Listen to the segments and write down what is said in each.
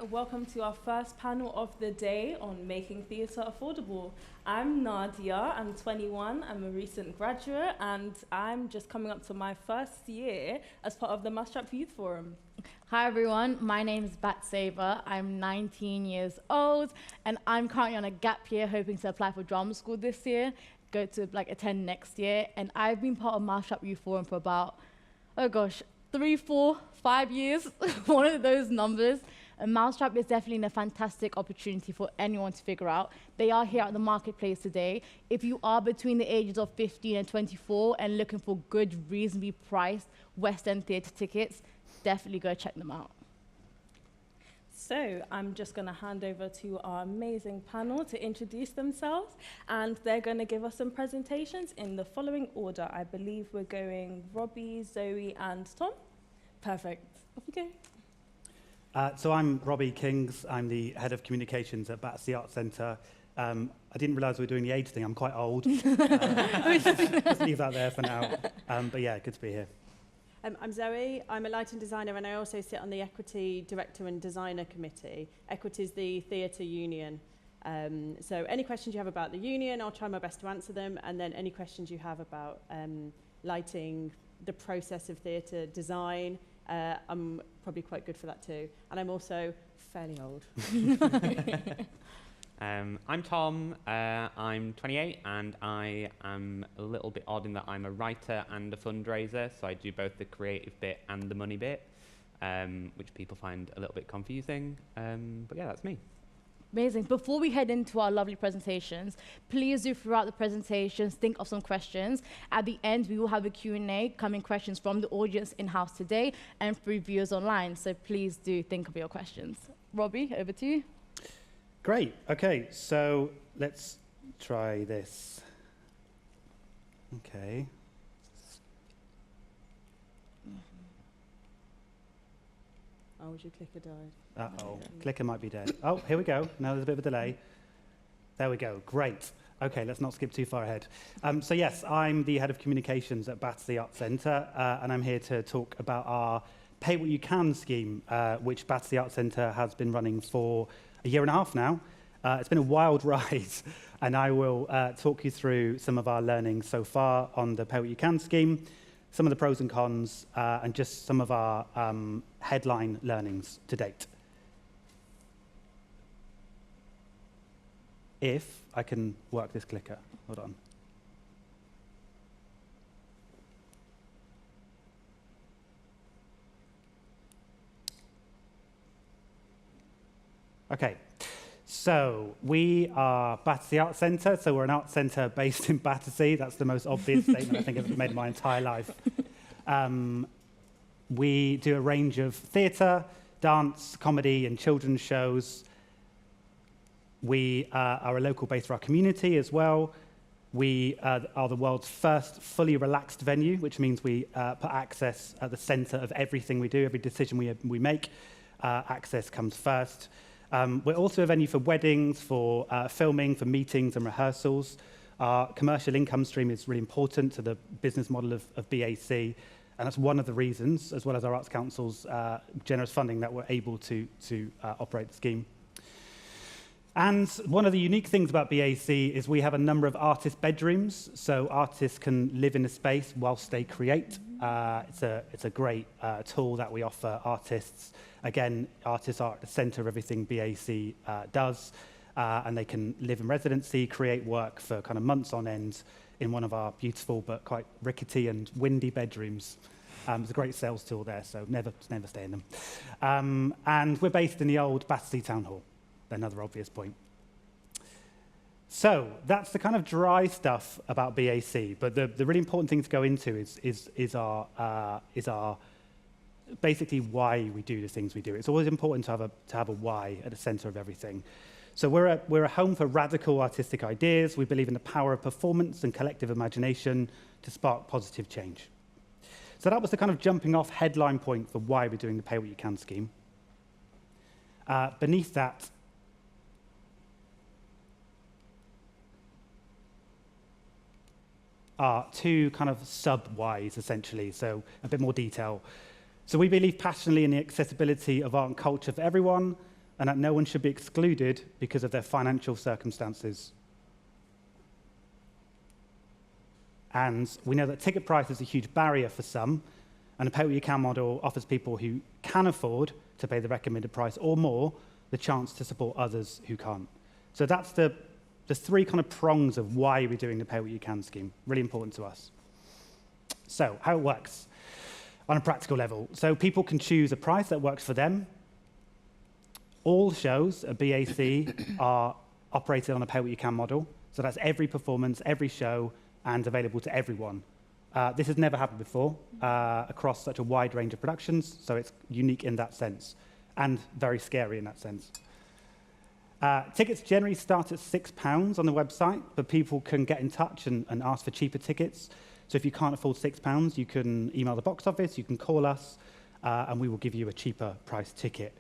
welcome to our first panel of the day on making theatre affordable. I'm Nadia, I'm 21, I'm a recent graduate, and I'm just coming up to my first year as part of the Mousetrap Youth Forum. Hi everyone, my name is Batsaver. I'm 19 years old, and I'm currently on a gap year hoping to apply for drama school this year, go to attend next year, and I've been part of Mousetrap Youth Forum for about, 3, 4, 5 years, one of those numbers. And Mousetrap is definitely a fantastic opportunity for anyone to figure out. They are here at the marketplace today. If you are between the ages of 15 and 24 and looking for good, reasonably priced West End theatre tickets, definitely go check them out. So I'm just going to hand over to our amazing panel to introduce themselves, and they're going to give us some presentations in the following order. I believe we're going Robbie, Zoe, and Tom. Perfect. Off you go. So I'm Robbie Kings. I'm the head of communications at Battersea Arts Centre. I didn't realise we were doing the age thing. I'm quite old. Let's leave that there for now. But yeah, good to be here. I'm Zoe. I'm a lighting designer, and I also sit on the Equity Director and Designer Committee. Equity is the theatre union. So any questions you have about the union, I'll try my best to answer them. And then any questions you have about lighting, the process of theatre design, I'm probably quite good for that too. And I'm also fairly old. I'm Tom, I'm 28, and I am a little bit odd in that I'm a writer and a fundraiser, so I do both the creative bit and the money bit, which people find a little bit confusing, but yeah, that's me. Amazing. Before we head into our lovely presentations, please do throughout the presentations think of some questions. At the end, we will have a Q&A coming questions from the audience in-house today and through viewers online, so please do think of your questions. Robbie, over to you. Great. Okay, so let's try this. Okay. Oh, your clicker died. Uh-oh, clicker might be dead. Oh, here we go. Now there's a bit of a delay. There we go. Great. Okay, let's not skip too far ahead. So yes, I'm the head of communications at Battersea Arts Centre, and I'm here to talk about our Pay What You Can scheme, which Battersea Arts Centre has been running for a year and a half now. It's been a wild ride, and I will talk you through some of our learnings so far on the Pay What You Can scheme, some of the pros and cons, and just some of our headline learnings to date. If I can work this clicker. Hold on. Okay. So we are Battersea Arts Centre, so we're an arts centre based in Battersea. That's the most obvious statement I think I've made in my entire life. We do a range of theatre, dance, comedy and children's shows. We are a local base for our community as well. We are the world's first fully relaxed venue, which means we put access at the centre of everything we do, every decision we make. Access comes first. We're also a venue for weddings, for filming, for meetings and rehearsals. Our commercial income stream is really important to the business model of BAC, and that's one of the reasons, as well as our Arts Council's generous funding, that we're able to operate the scheme. And one of the unique things about BAC is we have a number of artist bedrooms, so artists can live in a space whilst they create. It's a great tool that we offer artists. Again, artists are at the centre of everything BAC does, and they can live in residency, create work for kind of months on end in one of our beautiful but quite rickety and windy bedrooms. There's a great sales tool there, so never stay in them. And we're based in the old Battersea Town Hall, another obvious point. So that's the kind of dry stuff about BAC, but the really important thing to go into is our basically why we do the things we do. It's always important to have a why at the centre of everything. So we're a home for radical artistic ideas. We believe in the power of performance and collective imagination to spark positive change. So that was the kind of jumping off headline point for why we're doing the Pay What You Can scheme. Beneath that are two kind of sub-whys, essentially, so a bit more detail. So we believe passionately in the accessibility of art and culture for everyone. and that no one should be excluded because of their financial circumstances. And we know that ticket price is a huge barrier for some, and the pay-what-you-can model offers people who can afford to pay the recommended price or more the chance to support others who can't. So that's the three kind of prongs of why we're doing the pay-what-you-can scheme. Really important to us. So how it works on a practical level. So people can choose a price that works for them. All shows at BAC are operated on a pay-what-you-can model. So that's every performance, every show, and available to everyone. This has never happened before across such a wide range of productions, so it's unique in that sense, and very scary in that sense. Tickets generally start at £6 on the website, but people can get in touch and ask for cheaper tickets. So if you can't afford £6, you can email the box office, you can call us, and we will give you a cheaper price ticket.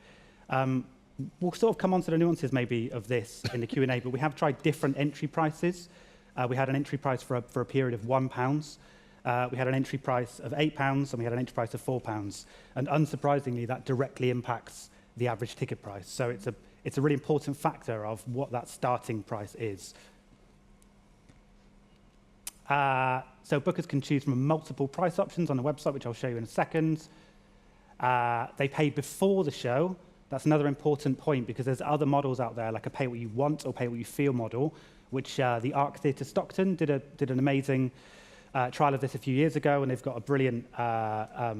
We'll sort of come on to the nuances maybe of this in the Q&A, but we have tried different entry prices. We had an entry price for a period of £1. We had an entry price of £8, and we had an entry price of £4. And unsurprisingly, that directly impacts the average ticket price. So it's a really important factor of what that starting price is. So bookers can choose from multiple price options on the website, which I'll show you in a second. They pay before the show. That's another important point because there's other models out there, like a pay what you want or pay what you feel model, which the Arc Theatre Stockton did an amazing trial of this a few years ago, and they've got a brilliant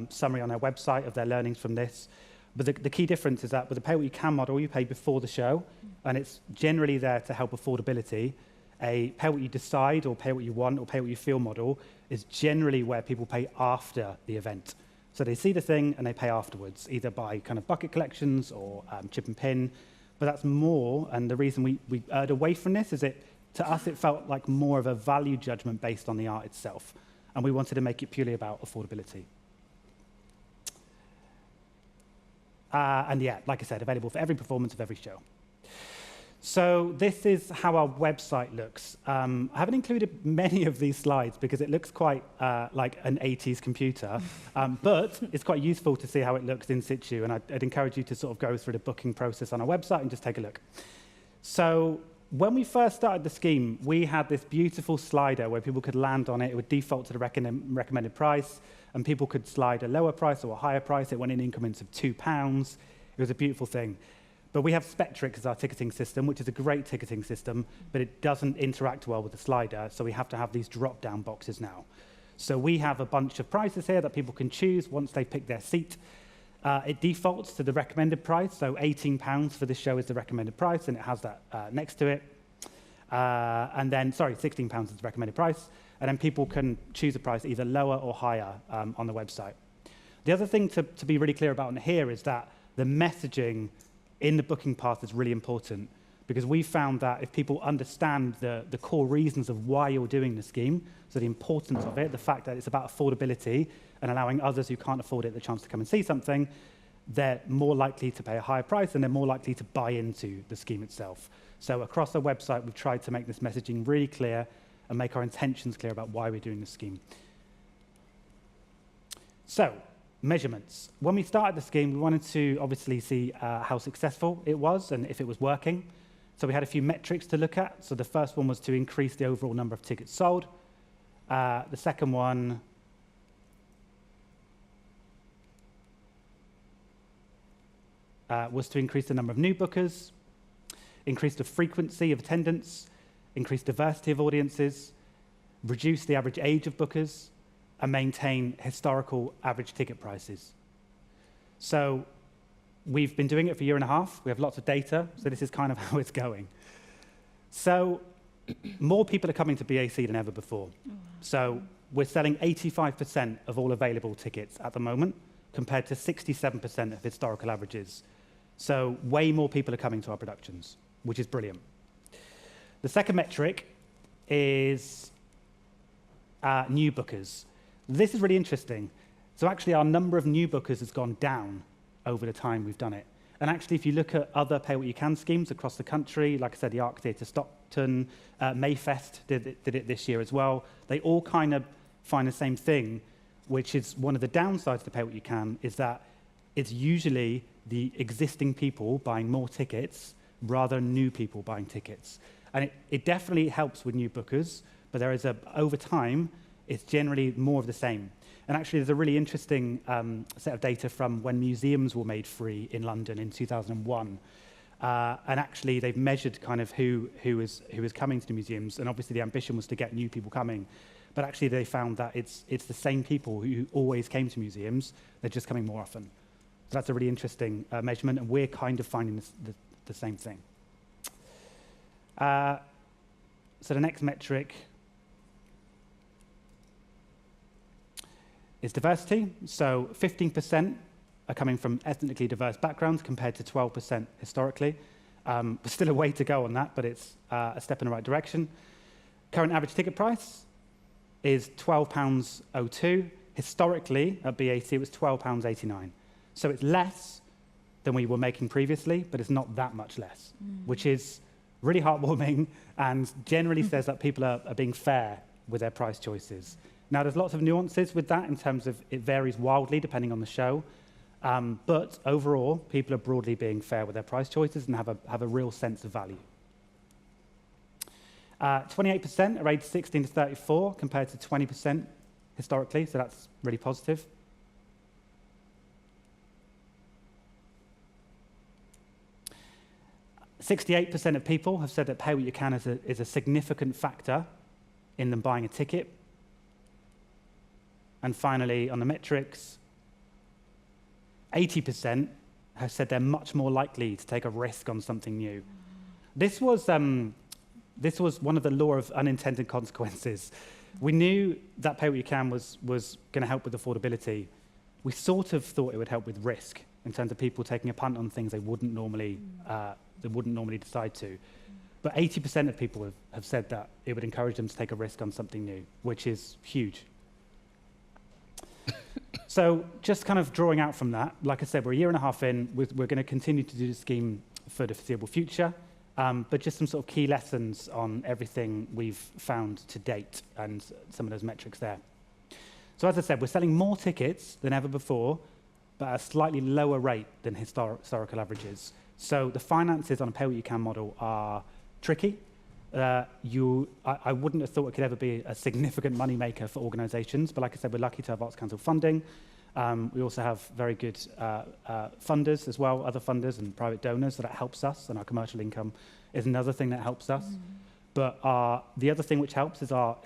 summary on their website of their learnings from this. But the key difference is that with the pay what you can model, you pay before the show, and it's generally there to help affordability. A pay what you decide or pay what you want or pay what you feel model is generally where people pay after the event. So they see the thing and they pay afterwards, either by kind of bucket collections or chip and pin. But that's more, and the reason we erred away from this is to us it felt like more of a value judgment based on the art itself. And we wanted to make it purely about affordability. And yeah, like I said, available for every performance of every show. So this is how our website looks. I haven't included many of these slides because it looks quite like an 80s computer, but it's quite useful to see how it looks in situ, and I'd encourage you to sort of go through the booking process on our website and just take a look. So when we first started the scheme, we had this beautiful slider where people could land on it. It would default to the recommended price, and people could slide a lower price or a higher price. It went in increments of £2. It was a beautiful thing. But we have Spectrix as our ticketing system, which is a great ticketing system, but it doesn't interact well with the slider, so we have to have these drop-down boxes now. So we have a bunch of prices here that people can choose once they pick their seat. It defaults to the recommended price, so £18 for this show is the recommended price, and it has that next to it. And then, sorry, £16 is the recommended price, and then people can choose a price either lower or higher on the website. The other thing to be really clear about in here is that the messaging in the booking path is really important, because we found that if people understand the core reasons of why you're doing the scheme, so the importance of it, the fact that it's about affordability and allowing others who can't afford it the chance to come and see something, they're more likely to pay a higher price and they're more likely to buy into the scheme itself. So across our website, we've tried to make this messaging really clear and make our intentions clear about why we're doing the scheme. So, measurements. When we started the scheme, we wanted to obviously see how successful it was and if it was working. So we had a few metrics to look at. So the first one was to increase the overall number of tickets sold. The second one was to increase the number of new bookers, increase the frequency of attendance, increase diversity of audiences, reduce the average age of bookers, and maintain historical average ticket prices. So we've been doing it for a year and a half. We have lots of data, so this is kind of how it's going. So more people are coming to BAC than ever before. Oh, wow. So we're selling 85% of all available tickets at the moment, compared to 67% of historical averages. So way more people are coming to our productions, which is brilliant. The second metric is new bookers. This is really interesting. So actually, our number of new bookers has gone down over the time we've done it. And actually, if you look at other pay-what-you-can schemes across the country, like I said, the Arc Theatre Stockton, Mayfest did it this year as well, they all kind of find the same thing, which is one of the downsides to pay-what-you-can, is that it's usually the existing people buying more tickets rather than new people buying tickets. And it definitely helps with new bookers, but over time, it's generally more of the same. And actually, there's a really interesting set of data from when museums were made free in London in 2001. And actually, they've measured kind of who is coming to the museums. And obviously, the ambition was to get new people coming. But actually, they found that it's the same people who always came to museums. They're just coming more often. So that's a really interesting measurement. And we're kind of finding the same thing. So the next metric is diversity. So 15% are coming from ethnically diverse backgrounds compared to 12% historically. There's still a way to go on that, but it's a step in the right direction. Current average ticket price is £12.02. Historically, at BAT, it was £12.89. So it's less than we were making previously, but it's not that much less, which is really heartwarming and generally says that people are being fair with their price choices. Now, there's lots of nuances with that in terms of it varies wildly depending on the show. But overall, people are broadly being fair with their price choices and have a real sense of value. 28% are aged 16 to 34 compared to 20% historically, so that's really positive. %68% of people have said that pay what you can is a significant factor in them buying a ticket. And finally, on the metrics, 80% have said they're much more likely to take a risk on something new. This was one of the law of unintended consequences. We knew that pay what you can was going to help with affordability. We sort of thought it would help with risk in terms of people taking a punt on things they wouldn't normally decide to. But 80% of people have said that it would encourage them to take a risk on something new, which is huge. So just kind of drawing out from that, like I said, we're a year and a half in. We're going to continue to do the scheme for the foreseeable future, but just some sort of key lessons on everything we've found to date and some of those metrics there. So as I said, we're selling more tickets than ever before, but at a slightly lower rate than historical averages. So the finances on a pay-what-you-can model are tricky. I wouldn't have thought it could ever be a significant moneymaker for organisations, but like I said, we're lucky to have Arts Council funding. We also have very good funders as well, other funders and private donors, so that helps us, and our commercial income is another thing that helps us. But the other thing which helps is our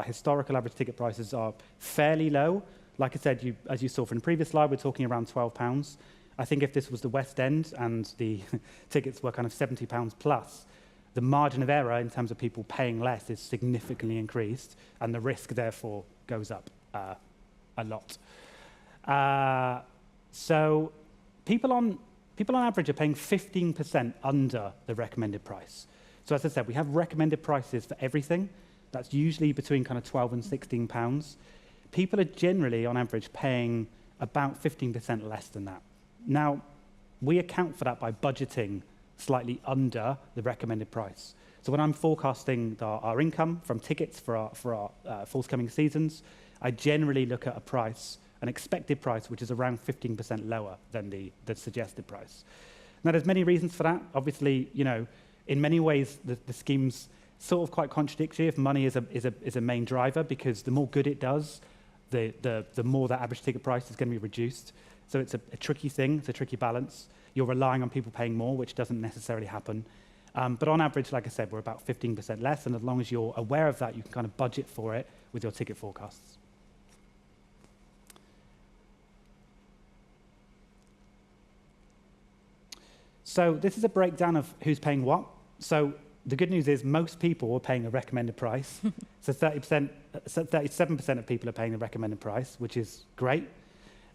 historical average ticket prices are fairly low. Like I said, as you saw from the previous slide, we're talking around £12. I think if this was the West End and the tickets were kind of £70 plus, the margin of error in terms of people paying less is significantly increased, and the risk, therefore, goes up a lot. So people on average are paying 15% under the recommended price. So as I said, we have recommended prices for everything. That's usually between kind of £12 and £16. People are generally, on average, paying about 15% less than that. Now, we account for that by budgeting slightly under the recommended price. So when I'm forecasting our income from tickets for our forthcoming seasons, I generally look at an expected price, which is around 15% lower than the suggested price. Now, there's many reasons for that. Obviously, in many ways, the scheme's sort of quite contradictory if money is a main driver, because the more good it does, the more that average ticket price is going to be reduced. So it's a tricky thing, it's a tricky balance. You're relying on people paying more, which doesn't necessarily happen. But on average, like I said, we're about 15% less, and as long as you're aware of that, you can kind of budget for it with your ticket forecasts. So this is a breakdown of who's paying what. So the good news is most people are paying a recommended price. So 37% of people are paying the recommended price, which is great.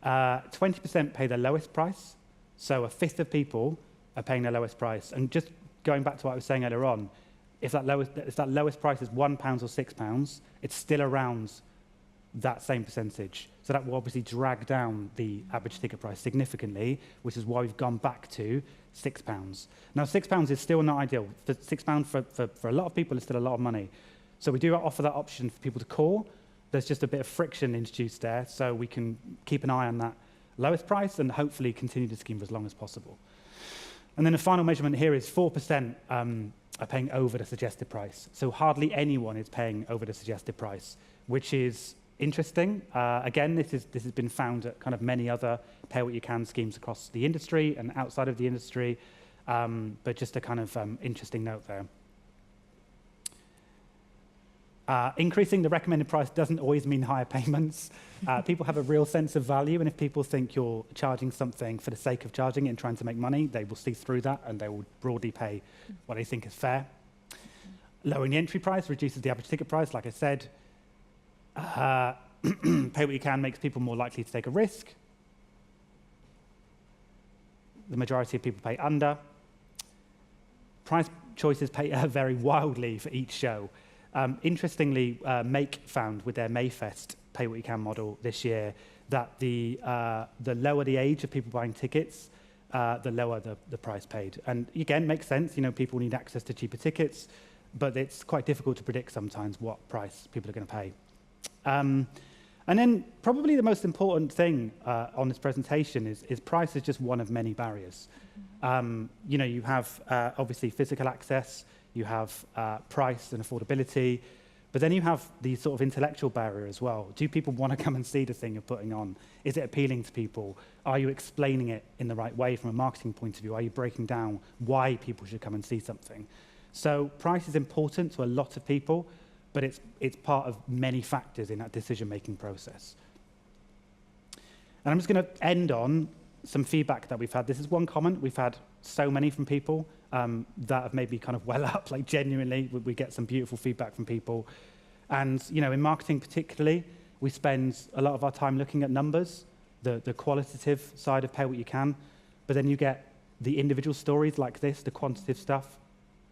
20% pay the lowest price. So a fifth of people are paying their lowest price. And just going back to what I was saying earlier on, if that lowest price is £1 or £6, it's still around that same percentage. So that will obviously drag down the average ticket price significantly, which is why we've gone back to £6. Now, £6 is still not ideal. £6 for a lot of people is still a lot of money. So we do offer that option for people to call. There's just a bit of friction introduced there, so we can keep an eye on that lowest price and hopefully continue the scheme for as long as possible. And then the final measurement here is 4% are paying over the suggested price. So hardly anyone is paying over the suggested price, which is interesting. Again, this has been found at kind of many other pay what you can schemes across the industry and outside of the industry, but just a kind of interesting note there. Increasing the recommended price doesn't always mean higher payments. People have a real sense of value, and if people think you're charging something for the sake of charging it and trying to make money, they will see through that and they will broadly pay what they think is fair. Lowering the entry price reduces the average ticket price, like I said. Pay what you can makes people more likely to take a risk. The majority of people pay under. Price choices vary wildly for each show. Interestingly, Make found with their Mayfest pay what you can model this year that the lower the age of people buying tickets, the lower the price paid. And again, makes sense. You know, people need access to cheaper tickets, but it's quite difficult to predict sometimes what price people are going to pay. And then probably the most important thing on this presentation is price is just one of many barriers. You know, you have obviously physical access, you have price and affordability, but then you have the sort of intellectual barrier as well. Do people want to come and see the thing you're putting on? Is it appealing to people? Are you explaining it in the right way from a marketing point of view? Are you breaking down why people should come and see something? So price is important to a lot of people, but it's part of many factors in that decision-making process. And I'm just going to end on some feedback that we've had. This is one comment. We've had so many from people that have made me kind of well up, like genuinely, we get some beautiful feedback from people. And, you know, in marketing particularly, we spend a lot of our time looking at numbers, the qualitative side of pay what you can, but then you get the individual stories like this, the quantitative stuff,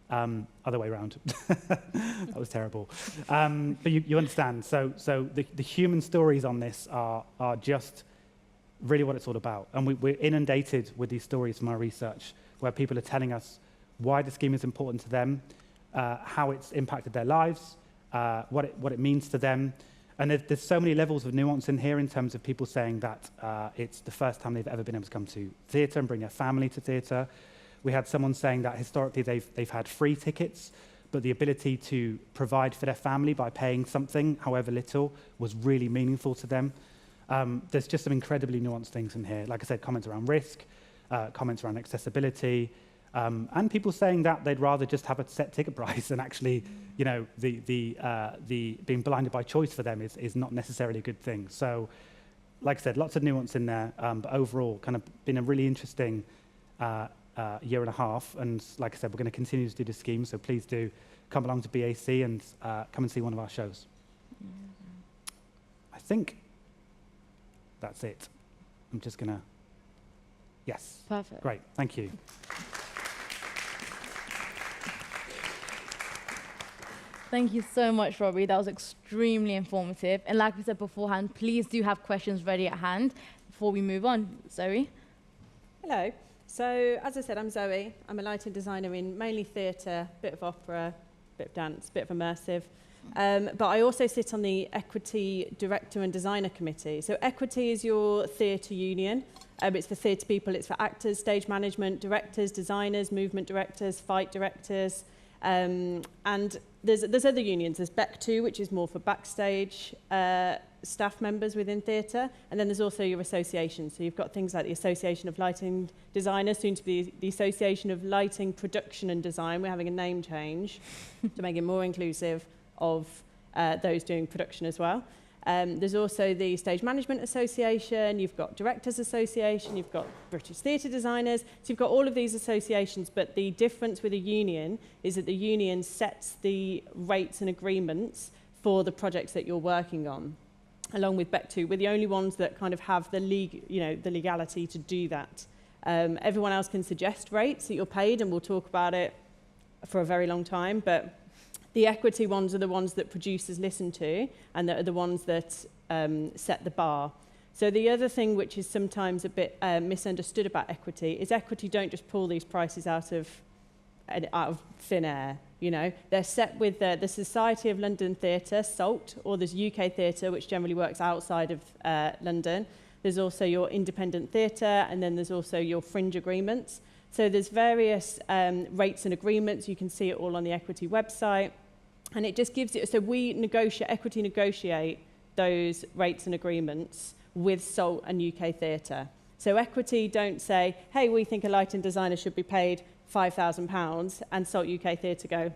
other way around. That was terrible. But you understand. So the human stories on this are just really what it's all about. And we're inundated with these stories from our research where people are telling us why the scheme is important to them, how it's impacted their lives, what it means to them. And there's so many levels of nuance in here in terms of people saying that it's the first time they've ever been able to come to theatre and bring their family to theatre. We had someone saying that historically they've had free tickets, but the ability to provide for their family by paying something, however little, was really meaningful to them. There's just some incredibly nuanced things in here. Like I said, comments around risk, comments around accessibility, and people saying that they'd rather just have a set ticket price and actually, you know, the being blinded by choice for them is not necessarily a good thing. So, like I said, lots of nuance in there, but overall, kind of been a really interesting year and a half. And like I said, we're going to continue to do this scheme, so please do come along to BAC and come and see one of our shows. I think that's it. I'm just going to... Yes. Perfect. Great. Thank you. Thank you so much, Robbie. That was extremely informative. And like we said beforehand, please do have questions ready at hand before we move on. Zoe? Hello. So, as I said, I'm Zoe. I'm a lighting designer in mainly theatre, bit of opera, bit of dance, bit of immersive. But I also sit on the Equity Director and Designer Committee. So Equity is your theatre union. It's for theatre people, it's for actors, stage management, directors, designers, movement directors, fight directors. And there's other unions. There's BEC2, which is more for backstage staff members within theatre. And then there's also your association. So you've got things like the Association of Lighting Designers, soon to be the Association of Lighting Production and Design. We're having a name change to make it more inclusive of those doing production as well. There's also the Stage Management Association, you've got Directors Association, you've got British Theatre Designers, so you've got all of these associations, but the difference with a union is that the union sets the rates and agreements for the projects that you're working on, along with BEC2. We're the only ones that kind of have the legality to do that. Everyone else can suggest rates that you're paid, and we'll talk about it for a very long time, but the equity ones are the ones that producers listen to, and that are the ones that set the bar. So the other thing which is sometimes a bit misunderstood about equity is equity don't just pull these prices out of thin air. You know, they're set with the Society of London Theatre, SALT, or there's UK Theatre, which generally works outside of London. There's also your independent theatre, and then there's also your fringe agreements. So there's various rates and agreements. You can see it all on the Equity website. And it just gives it, so Equity negotiate those rates and agreements with SALT and UK Theatre. So Equity don't say, hey, we think a lighting designer should be paid £5,000, and SALT UK Theatre go,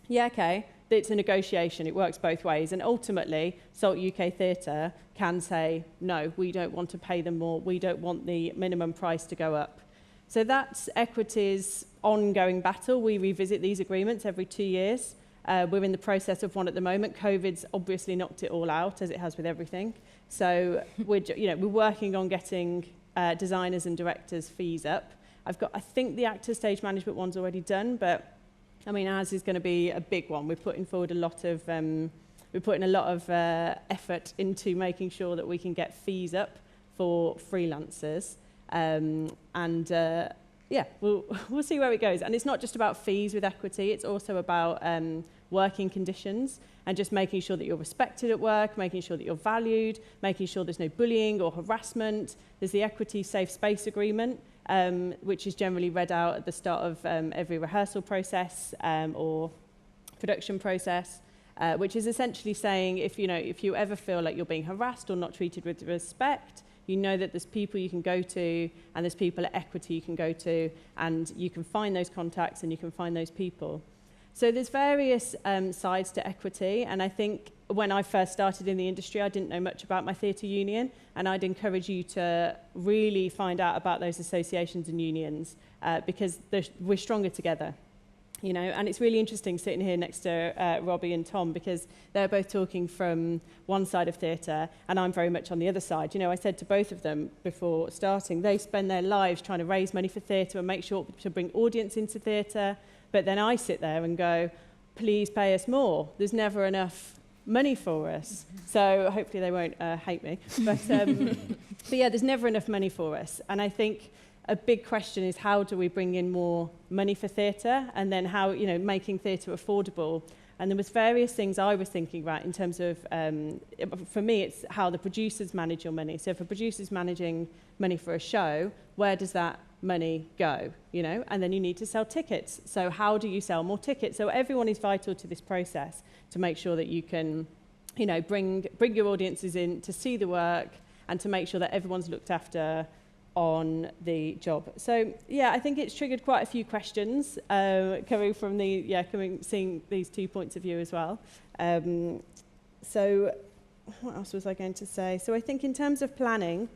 yeah, okay. It's a negotiation. It works both ways. And ultimately, SALT UK Theatre can say, no, we don't want to pay them more. We don't want the minimum price to go up. So that's Equity's ongoing battle. We revisit these agreements every 2 years. We're in the process of one at the moment. COVID's obviously knocked it all out, as it has with everything. So we're working on getting designers and directors' fees up. I think the actor stage management one's already done, but I mean, ours is going to be a big one. We're putting forward a lot of effort into making sure that we can get fees up for freelancers. We'll see where it goes. And it's not just about fees with Equity. It's also about working conditions and just making sure that you're respected at work, making sure that you're valued, making sure there's no bullying or harassment. There's the Equity Safe Space Agreement, which is generally read out at the start of every rehearsal process or production process, which is essentially saying if you ever feel like you're being harassed or not treated with respect, you know that there's people you can go to and there's people at Equity you can go to, and you can find those contacts and you can find those people. So there's various sides to Equity, and I think when I first started in the industry, I didn't know much about my theatre union, and I'd encourage you to really find out about those associations and unions because we're stronger together. And it's really interesting sitting here next to Robbie and Tom, because they're both talking from one side of theatre and I'm very much on the other side. I said to both of them before starting, they spend their lives trying to raise money for theatre and make sure to bring audience into theatre, but then I sit there and go, please pay us more. There's never enough money for us. So hopefully they won't hate me. But yeah, there's never enough money for us. And I think a big question is, how do we bring in more money for theatre, and then how, making theatre affordable. And there was various things I was thinking about in terms of, for me, it's how the producers manage your money. So if a producer's managing money for a show, where does that money go? And then you need to sell tickets. So how do you sell more tickets? So everyone is vital to this process to make sure that you can, bring your audiences in to see the work and to make sure that everyone's looked after on the job. So yeah, I think it's triggered quite a few questions coming from seeing these 2 points of view as well. So what else was I going to say? So I think in terms of planning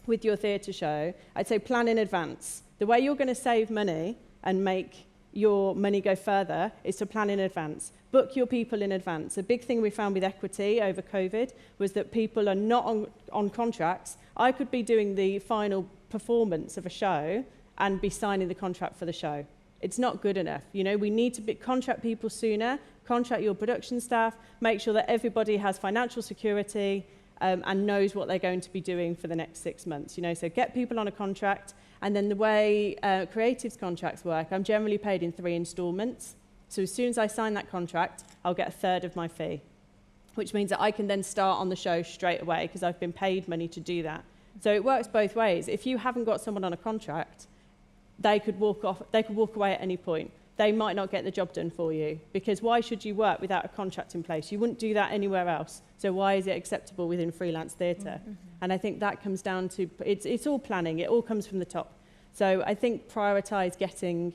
with your theatre show, I'd say plan in advance. The way you're going to save money and make your money go further is to plan in advance. Book your people in advance. A big thing we found with Equity over COVID was that people are not on contracts. I could be doing the final performance of a show and be signing the contract for the show. It's not good enough. We need to contract people sooner, contract your production staff, make sure that everybody has financial security and knows what they're going to be doing for the next 6 months. So get people on a contract. And then the way creatives contracts work, I'm generally paid in 3 installments. So as soon as I sign that contract, I'll get a third of my fee, which means that I can then start on the show straight away because I've been paid money to do that. So it works both ways. If you haven't got someone on a contract, they could walk away at any point. They might not get the job done for you, because why should you work without a contract in place? You wouldn't do that anywhere else. So why is it acceptable within freelance theatre? Mm-hmm. And I think that comes down to, it's all planning. It all comes from the top. So I think prioritise getting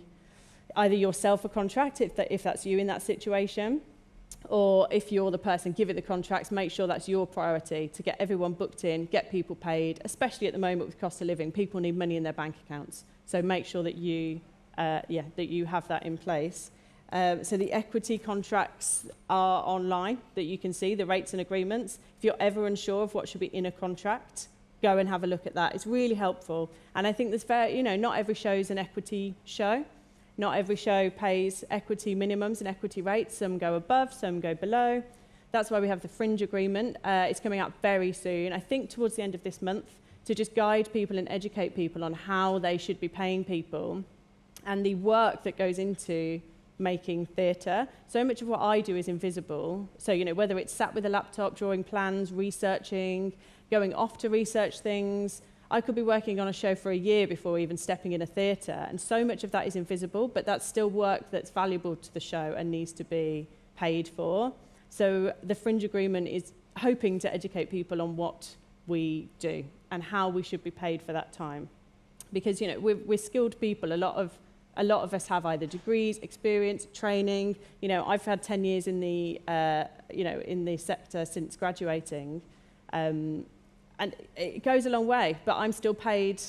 either yourself a contract, if that's you in that situation, or if you're the person, give it the contracts, make sure that's your priority to get everyone booked in, get people paid, especially at the moment with cost of living. People need money in their bank accounts. So make sure that you have that in place. So the Equity contracts are online that you can see, the rates and agreements. If you're ever unsure of what should be in a contract, go and have a look at that. It's really helpful. And I think not every show is an Equity show. Not every show pays Equity minimums and Equity rates. Some go above, some go below. That's why we have the Fringe agreement. It's coming out very soon, I think towards the end of this month, to just guide people and educate people on how they should be paying people and the work that goes into making theatre. So much of what I do is invisible. So, whether it's sat with a laptop, drawing plans, researching, going off to research things. I could be working on a show for a year before even stepping in a theatre, and so much of that is invisible, but that's still work that's valuable to the show and needs to be paid for. So the Fringe Agreement is hoping to educate people on what we do and how we should be paid for that time. Because, you know, we're skilled people. A lot of us have either degrees, experience, training. You know, I've had 10 years in the, in the sector since graduating. And it goes a long way, but I'm still paid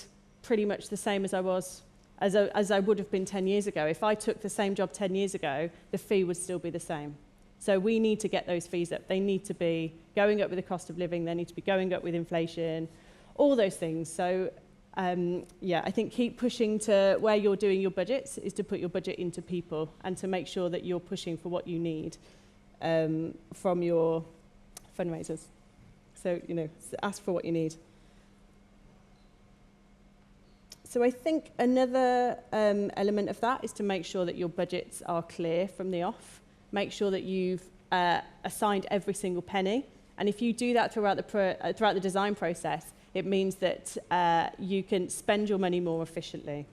pretty much the same as I was, as I would have been 10 years ago. If I took the same job 10 years ago, the fee would still be the same. So we need to get those fees up. They need to be going up with the cost of living. They need to be going up with inflation, all those things. So, I think keep pushing to where you're doing your budgets is to put your budget into people and to make sure that you're pushing for what you need from your fundraisers. So, you know, ask for what you need. So I think another element of that is to make sure that your budgets are clear from the off. Make sure that you've assigned every single penny. And if you do that throughout the design process, it means that you can spend your money more efficiently.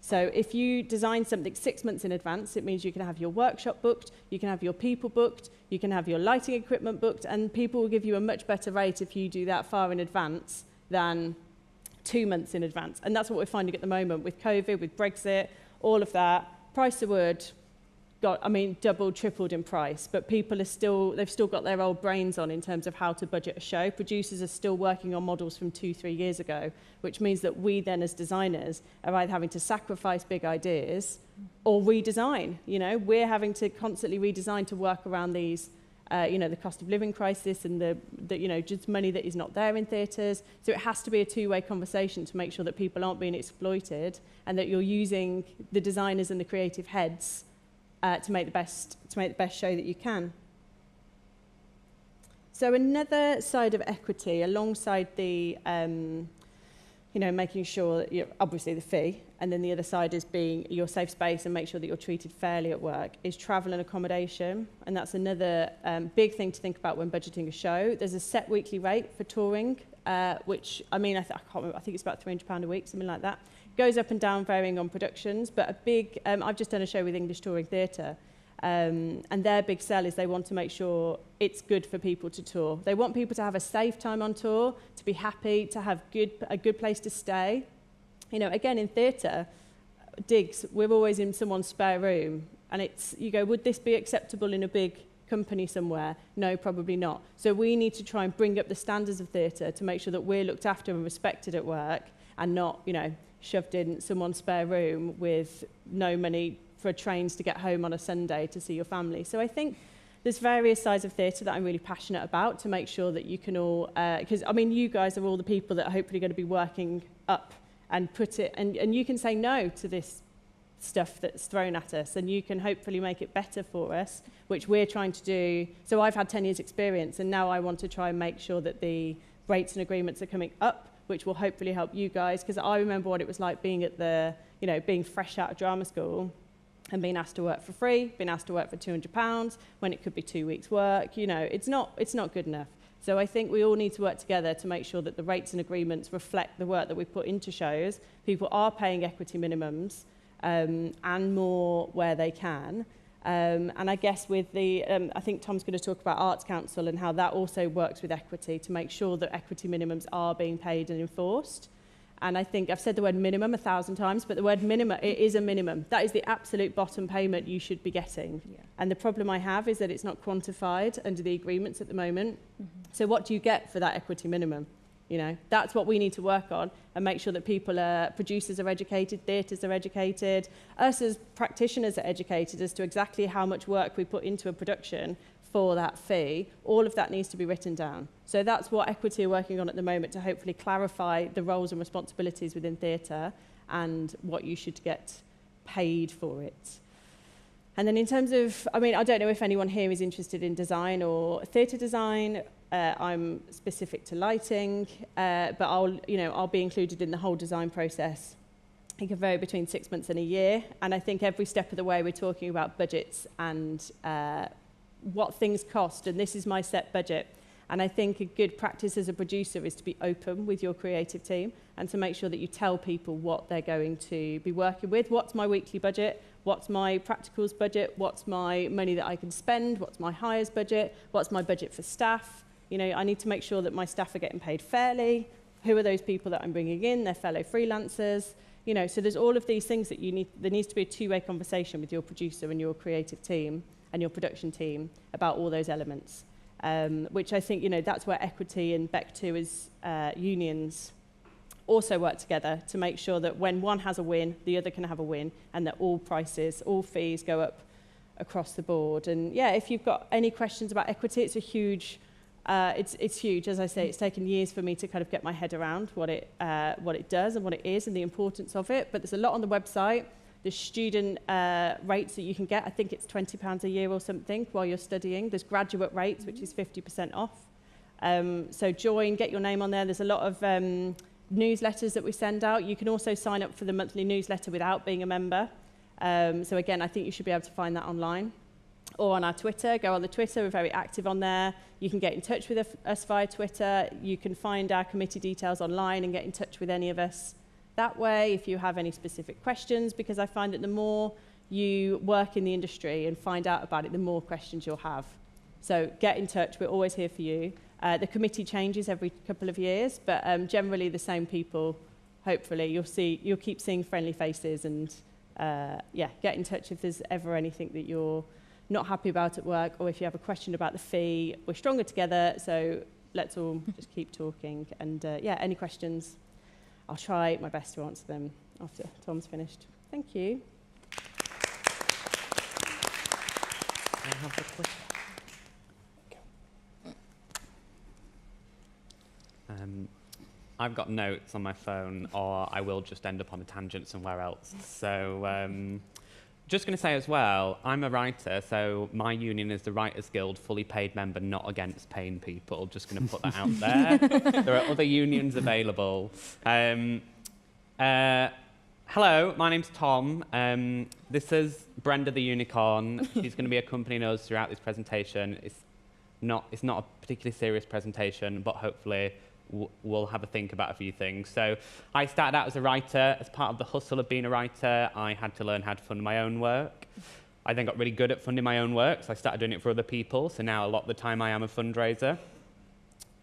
So if you design something 6 months in advance, it means you can have your workshop booked, you can have your people booked, you can have your lighting equipment booked, and people will give you a much better rate if you do that far in advance than 2 months in advance. And that's what we're finding at the moment with COVID, with Brexit, all of that. Price of wood doubled, tripled in price, but people are they've still got their old brains on in terms of how to budget a show. Producers are still working on models from 2-3 years ago, which means that we then as designers are either having to sacrifice big ideas or redesign. You know, we're having to constantly redesign to work around these, the cost of living crisis and the just money that is not there in theatres. So it has to be a two-way conversation to make sure that people aren't being exploited and that you're using the designers and the creative heads to make the best show that you can. So another side of equity, alongside the making sure that you're obviously the fee, and then the other side is being your safe space and make sure that you're treated fairly at work, is travel and accommodation, and that's another big thing to think about when budgeting a show. There's a set weekly rate for touring, which I can't remember. I think it's about £300 a week, something like that. Goes up and down varying on productions, but a big, I've just done a show with English Touring Theatre, and their big sell is they want to make sure it's good for people to tour. They want people to have a safe time on tour, to be happy, to have a good place to stay. You know, again, in theatre, digs, we're always in someone's spare room, and you go, would this be acceptable in a big company somewhere? No, probably not. So we need to try and bring up the standards of theatre to make sure that we're looked after and respected at work and not, shoved in someone's spare room with no money for trains to get home on a Sunday to see your family. So I think there's various sides of theatre that I'm really passionate about to make sure that you can all, because you guys are all the people that are hopefully going to be working up and put it, and you can say no to this stuff that's thrown at us, and you can hopefully make it better for us, which we're trying to do. So I've had 10 years experience, and now I want to try and make sure that the rates and agreements are coming up, which will hopefully help you guys, because I remember what it was like being at being fresh out of drama school and being asked to work for free, being asked to work for £200 when it could be 2 weeks' work. It's not good enough. So I think we all need to work together to make sure that the rates and agreements reflect the work that we put into shows. People are paying equity minimums and more where they can. And I guess with I think Tom's going to talk about Arts Council and how that also works with equity to make sure that equity minimums are being paid and enforced. And I think I've said the word minimum 1,000 times, but the word minimum, it is a minimum. That is the absolute bottom payment you should be getting. Yeah. And the problem I have is that it's not quantified under the agreements at the moment. Mm-hmm. So what do you get for that equity minimum? That's what we need to work on and make sure that producers are educated, theatres are educated, us as practitioners are educated as to exactly how much work we put into a production for that fee. All of that needs to be written down. So that's what Equity are working on at the moment to hopefully clarify the roles and responsibilities within theatre and what you should get paid for it. And then in terms of, I don't know if anyone here is interested in design or theatre design. I'm specific to lighting, but I'll be included in the whole design process. It can vary between 6 months and a year, and I think every step of the way we're talking about budgets and what things cost, and this is my set budget. And I think a good practice as a producer is to be open with your creative team and to make sure that you tell people what they're going to be working with. What's my weekly budget? What's my practicals budget? What's my money that I can spend? What's my hires budget? What's my budget for staff? You know, I need to make sure that my staff are getting paid fairly. Who are those people that I'm bringing in? They're fellow freelancers. You know, so there's all of these things that you need. There needs to be a two-way conversation with your producer and your creative team and your production team about all those elements. Which I think, you know, that's where equity and BEC2 is unions also work together to make sure that when one has a win, the other can have a win, and that all prices, all fees go up across the board. And yeah, if you've got any questions about equity, it's a huge, it's huge. As I say, it's taken years for me to kind of get my head around what it does and what it is and the importance of it. But there's a lot on the website. The student rates that you can get, I think it's £20 a year or something while you're studying. There's graduate rates, which is 50% off. So join, get your name on there. There's a lot of newsletters that we send out. You can also sign up for the monthly newsletter without being a member. So again, I think you should be able to find that online. Or on our Twitter, go on the Twitter, we're very active on there. You can get in touch with us via Twitter. You can find our committee details online and get in touch with any of us that way if you have any specific questions, because I find that the more you work in the industry and find out about it, the more questions you'll have. So get in touch, we're always here for you. The committee changes every couple of years, but generally the same people, hopefully. You'll keep seeing friendly faces, and yeah, get in touch if there's ever anything that you're not happy about at work, or if you have a question about the fee. We're stronger together, so let's all just keep talking. And yeah, any questions? I'll try my best to answer them after Tom's finished. Thank you. I've got notes on my phone, or I will just end up on a tangent somewhere else. So just going to say as well, I'm a writer, so my union is the Writers Guild, fully paid member, not against paying people. Just going to put that out there. There are other unions available. Hello, my name's Tom. This is Brenda the Unicorn. She's going to be accompanying us throughout this presentation. It's not a particularly serious presentation, but hopefully we'll have a think about a few things. So I started out as a writer. As part of the hustle of being a writer, I had to learn how to fund my own work. I then got really good at funding my own work, so I started doing it for other people. So now a lot of the time I am a fundraiser.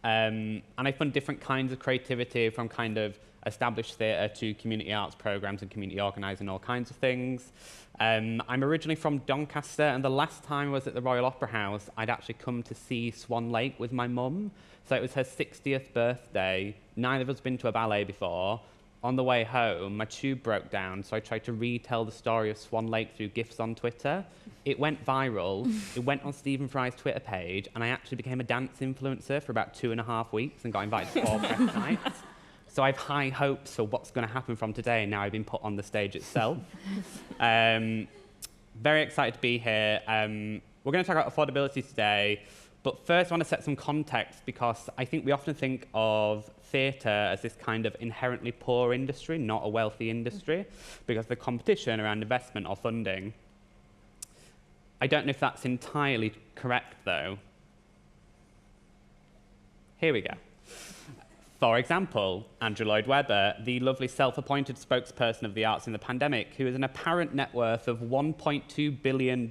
And I fund different kinds of creativity, from kind of established theatre to community arts programs and community organising, all kinds of things. I'm originally from Doncaster, and the last time I was at the Royal Opera House, I'd actually come to see Swan Lake with my mum. So it was her 60th birthday. Neither of us had been to a ballet before. On the way home, my tube broke down, so I tried to retell the story of Swan Lake through GIFs on Twitter. It went viral. It went on Stephen Fry's Twitter page, and I actually became a dance influencer for about 2.5 weeks and got invited to 4 press nights. So I have high hopes for what's going to happen from today, now I've been put on the stage itself. Very excited to be here. We're going to talk about affordability today, but first I want to set some context, because I think we often think of theatre as this kind of inherently poor industry, not a wealthy industry, because of the competition around investment or funding. I don't know if that's entirely correct, though. Here we go. For example, Andrew Lloyd Webber, the lovely self-appointed spokesperson of the arts in the pandemic, who has an apparent net worth of $1.2 billion,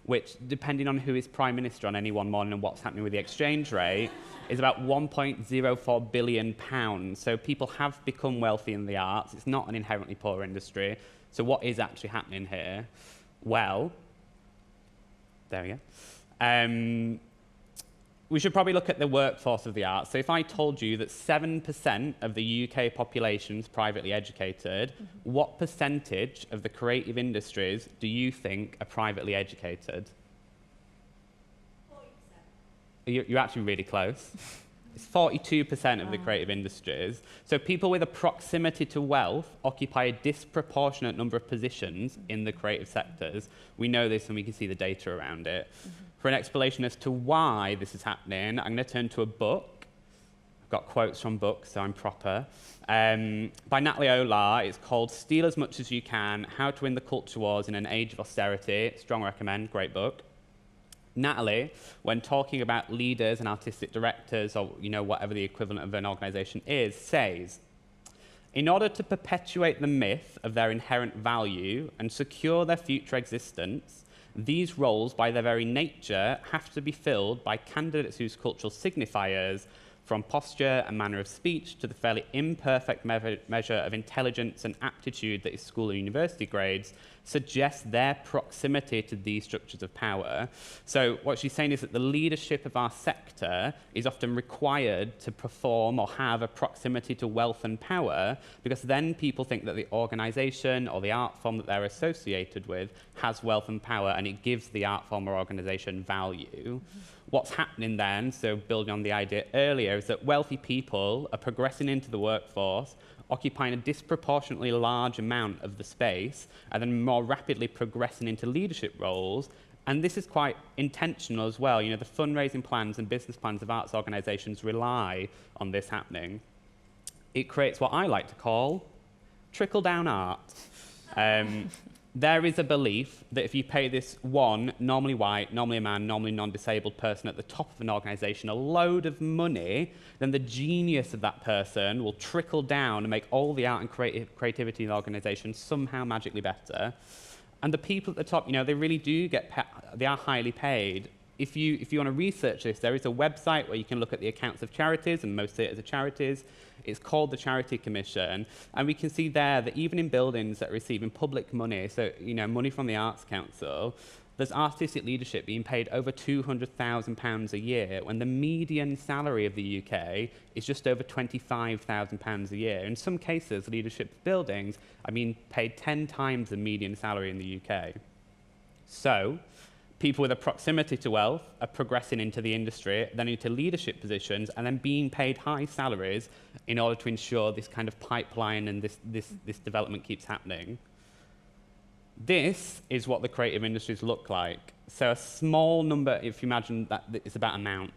which, depending on who is prime minister on any one morning and what's happening with the exchange rate, is about £1.04 billion. So people have become wealthy in the arts. It's not an inherently poor industry. So what is actually happening here? Well, there we go. We should probably look at the workforce of the arts. So if I told you that 7% of the UK population is privately educated, what percentage of the creative industries do you think are privately educated? 40%. You're actually really close. It's 42% of the creative industries. So people with a proximity to wealth occupy a disproportionate number of positions in the creative sectors. We know this, and we can see the data around it. For an explanation as to why this is happening, I'm going to turn to a book. I've got quotes from books, so I'm proper. By Natalie Olar. It's called Steal as Much as You Can, How to Win the Culture Wars in an Age of Austerity. Strong recommend, great book. Natalie, when talking about leaders and artistic directors, or whatever the equivalent of an organisation is, says, in order to perpetuate the myth of their inherent value and secure their future existence, these roles, by their very nature, have to be filled by candidates whose cultural signifiers, from posture and manner of speech to the fairly imperfect measure of intelligence and aptitude that is school and university grades, suggest their proximity to these structures of power. So what she's saying is that the leadership of our sector is often required to perform or have a proximity to wealth and power, because then people think that the organisation or the art form that they're associated with has wealth and power, and it gives the art form or organisation value. What's happening then, so building on the idea earlier, is that wealthy people are progressing into the workforce, occupying a disproportionately large amount of the space, and then more rapidly progressing into leadership roles. And this is quite intentional as well. The fundraising plans and business plans of arts organisations rely on this happening. It creates what I like to call trickle-down art. There is a belief that if you pay this one, normally white, normally a man, normally non-disabled person at the top of an organisation a load of money, then the genius of that person will trickle down and make all the art and creativity in the organisation somehow magically better. And the people at the top, they really do they are highly paid. If you want to research this, there is a website where you can look at the accounts of charities, and most theatres are charities. It's called the Charity Commission, and we can see there that even in buildings that are receiving public money, so money from the Arts Council, there's artistic leadership being paid over £200,000 a year, when the median salary of the UK is just over £25,000 a year. In some cases, leadership buildings are being paid 10 times the median salary in the UK. So people with a proximity to wealth are progressing into the industry, then into leadership positions, and then being paid high salaries in order to ensure this kind of pipeline and this development keeps happening. This is what the creative industries look like. So a small number, if you imagine that it's about amount.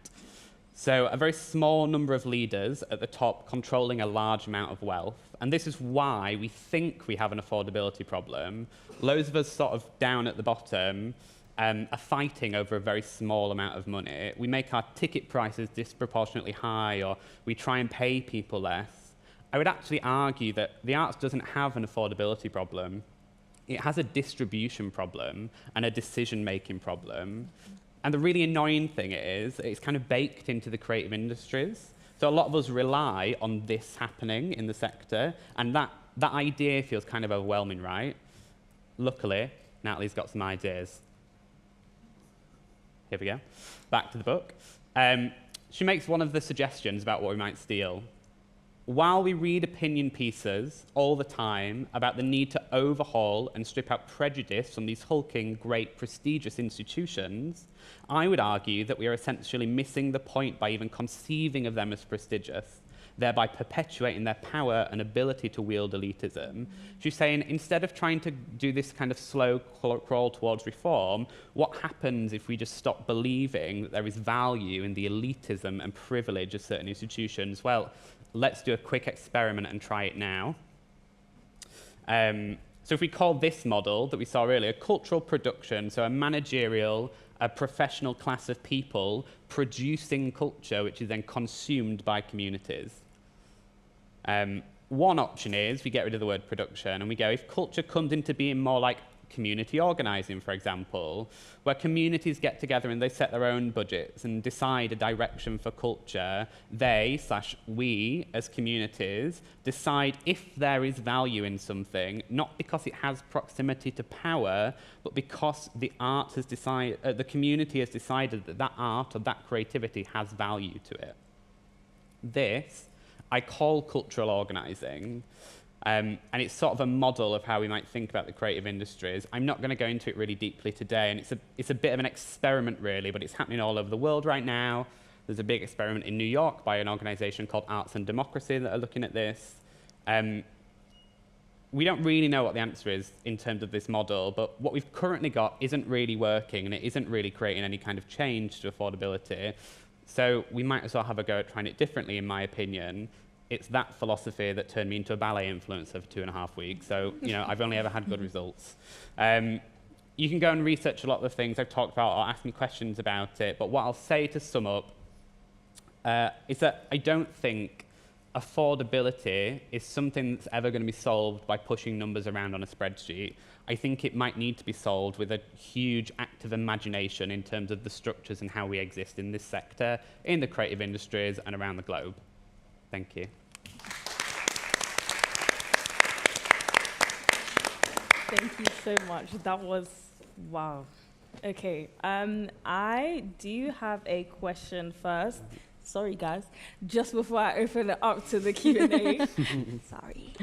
So a very small number of leaders at the top controlling a large amount of wealth. And this is why we think we have an affordability problem. Loads of us sort of down at the bottom are fighting over a very small amount of money. We make our ticket prices disproportionately high, or we try and pay people less. I would actually argue that the arts doesn't have an affordability problem. It has a distribution problem and a decision-making problem. And the really annoying thing is, it's kind of baked into the creative industries. So a lot of us rely on this happening in the sector, and that idea feels kind of overwhelming, right? Luckily, Natalie's got some ideas. Here we go. Back to the book. She makes one of the suggestions about what we might steal. While we read opinion pieces all the time about the need to overhaul and strip out prejudice from these hulking, great, prestigious institutions, I would argue that we are essentially missing the point by even conceiving of them as prestigious, thereby perpetuating their power and ability to wield elitism. She's saying, instead of trying to do this kind of slow crawl towards reform, what happens if we just stop believing that there is value in the elitism and privilege of certain institutions? Well, let's do a quick experiment and try it now. So if we call this model that we saw earlier cultural production, so a managerial, a professional class of people producing culture which is then consumed by communities. One option is we get rid of the word production and we go, if culture comes into being more like community organising, for example, where communities get together and they set their own budgets and decide a direction for culture, we, as communities, decide if there is value in something, not because it has proximity to power, but because the community has decided that that art or that creativity has value to it. This I call cultural organising. And it's sort of a model of how we might think about the creative industries. I'm not going to go into it really deeply today, and it's a bit of an experiment, really, but it's happening all over the world right now. There's a big experiment in New York by an organisation called Arts and Democracy that are looking at this. We don't really know what the answer is in terms of this model, but what we've currently got isn't really working, and it isn't really creating any kind of change to affordability. So we might as well have a go at trying it differently, in my opinion. It's that philosophy that turned me into a ballet influencer for 2.5 weeks. So, I've only ever had good results. you can go and research a lot of the things I've talked about or ask me questions about it, but what I'll say to sum up is that I don't think affordability is something that's ever going to be solved by pushing numbers around on a spreadsheet. I think it might need to be solved with a huge act of imagination in terms of the structures and how we exist in this sector, in the creative industries and around the globe. Thank you. Thank you so much. That was, wow. Okay, I do have a question first. Sorry, guys. Just before I open it up to the Q&A. Sorry.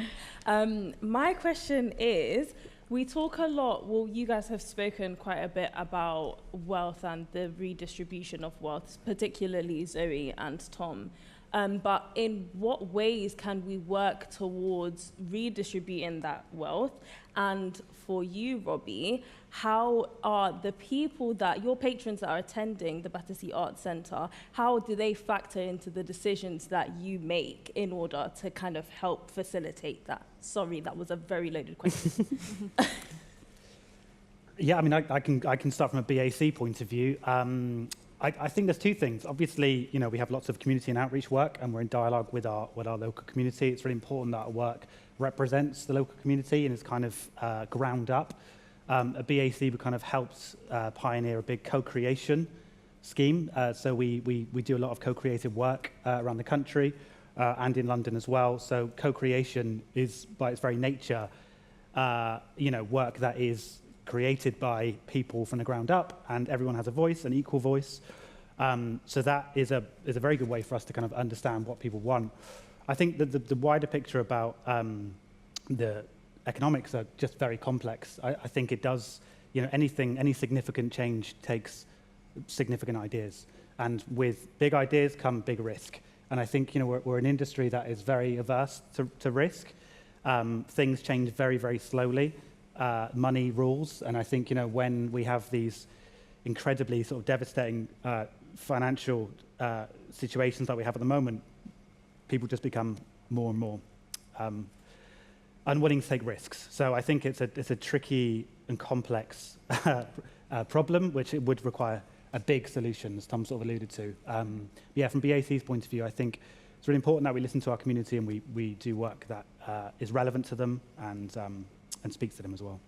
My question is, we talk a lot, well, you guys have spoken quite a bit about wealth and the redistribution of wealth, particularly Zoe and Tom. But in what ways can we work towards redistributing that wealth? And for you, Robbie, how are the people that, your patrons that are attending the Battersea Arts Centre, how do they factor into the decisions that you make in order to kind of help facilitate that? Sorry, that was a very loaded question. Yeah, I mean, I can start from a BAC point of view. I think there's two things. Obviously, you know, we have lots of community and outreach work, and we're in dialogue with our local community. It's really important that our work represents the local community and is kind of ground up. At BAC, we kind of helped pioneer a big co-creation scheme. So we do a lot of co-creative work around the country and in London as well. So co-creation is, by its very nature, you know, work that is created by people from the ground up, and everyone has a voice, an equal voice. So that is a very good way for us to kind of understand what people want. I think that the wider picture about the economics are just very complex. I think it does, you know, any significant change takes significant ideas, and with big ideas come big risk. And I think, you know, we're an industry that is very averse to risk. Things change very, very slowly. Money rules, and I think, you know, when we have these incredibly sort of devastating financial situations that we have at the moment, people just become more and more unwilling to take risks. So I think it's a tricky and complex problem, which it would require a big solution, as Tom sort of alluded to. Yeah, from BAC's point of view, I think it's really important that we listen to our community and we do work that is relevant to them and speaks to them as well.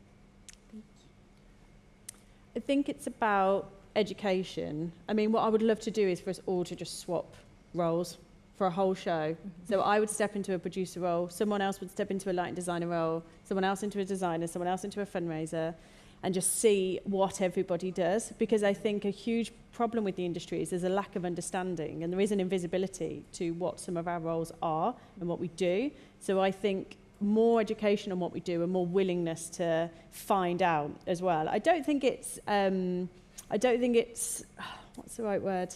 I think it's about education. I mean, what I would love to do is for us all to just swap roles for a whole show. So I would step into a producer role, someone else would step into a lighting designer role, someone else into a designer, someone else into a fundraiser, and just see what everybody does. Because I think a huge problem with the industry is there's a lack of understanding, and there is an invisibility to what some of our roles are and what we do. So I think more education on what we do and more willingness to find out as well. I don't think it's what's the right word?